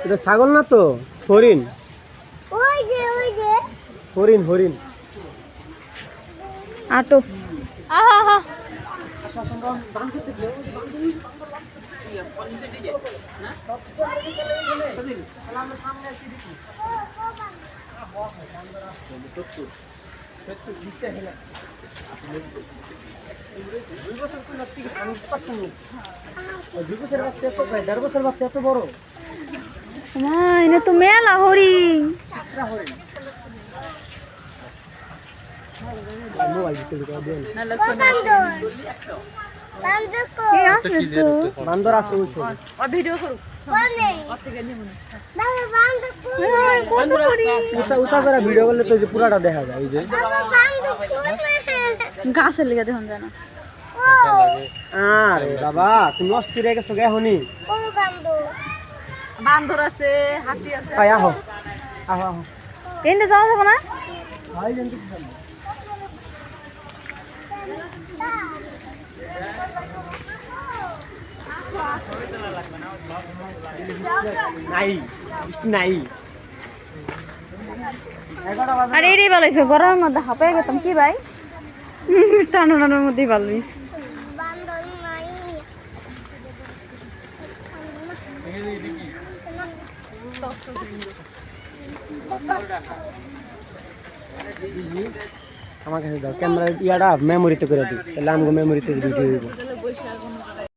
এটা ছাগল না তো, হরিণ। হরিণ হরিণ। আটো আহা এত বড় এনে তো মেলা হরিণ। বান্দর আছে উঁচা করে ভিডিও করলে তো পুরাটা দেখা যায়। যে গাছের লেগে দেখুন যায় না। আরে বাবা তুমি অস্থির হয়ে গেছো গে হনি। বান্দর আছে, হাতি আছে। আহো আহো আহো, এনে যাওয়া যাবে না? নাই নাই। আরে এটাই ভালো হয়েছে, গরমের মধ্যে হাঁপাই গেতাম কি ভাই। টানো টানোর মধ্যেই ভালো হয়েছে। আমার কাছে দাও ক্যামেরা ইয়াটা মেমোরিতে করে দিই, তাহলে আমগো মেমোরিতে ভিডিও হইব।